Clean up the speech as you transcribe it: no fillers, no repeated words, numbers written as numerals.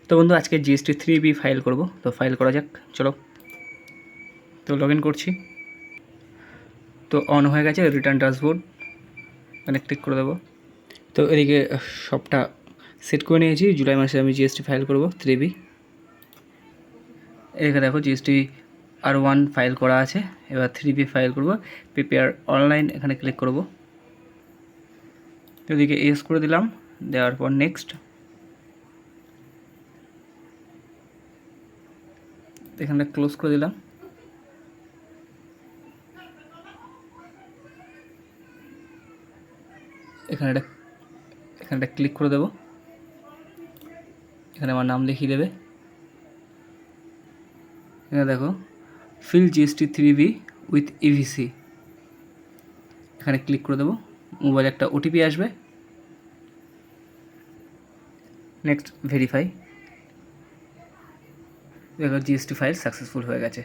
তো বন্ধু আজকে জিএসটি 3B ফাইল করব, তো ফাইল করা যাক, চলো। তো লগ ইন করছি, তো অন হয়ে গেছে রিটার্ন ড্যাশবোর্ড, এখানে ক্লিক করে দেবো। তো এদিকে সবটা সেট করে নিয়েছি, জুলাই মাসে আমি জিএসটি ফাইল করব 3B। এখানে দেখো জিএসটি R1 ফাইল করা আছে, এবার 3B ফাইল করব, প্রিপেয়ার অনলাইন, এখানে ক্লিক করব। তো এদিকে এস করে দিলাম, দেওয়ার পর নেক্সট, এখানে ক্লোজ করে দিলাম। এখানটা ক্লিক করে দেব, এখানে আমার নাম লিখিয়ে দেবে। এখানে দেখো file GST 3B with EVC, এখানে ক্লিক করে দেবো। মোবাইলে একটা ওটিপি আসবে, নেক্সট ভেরিফাই। দেখো জিএসটি ফাইল সাকসেসফুল হয়ে গেছে।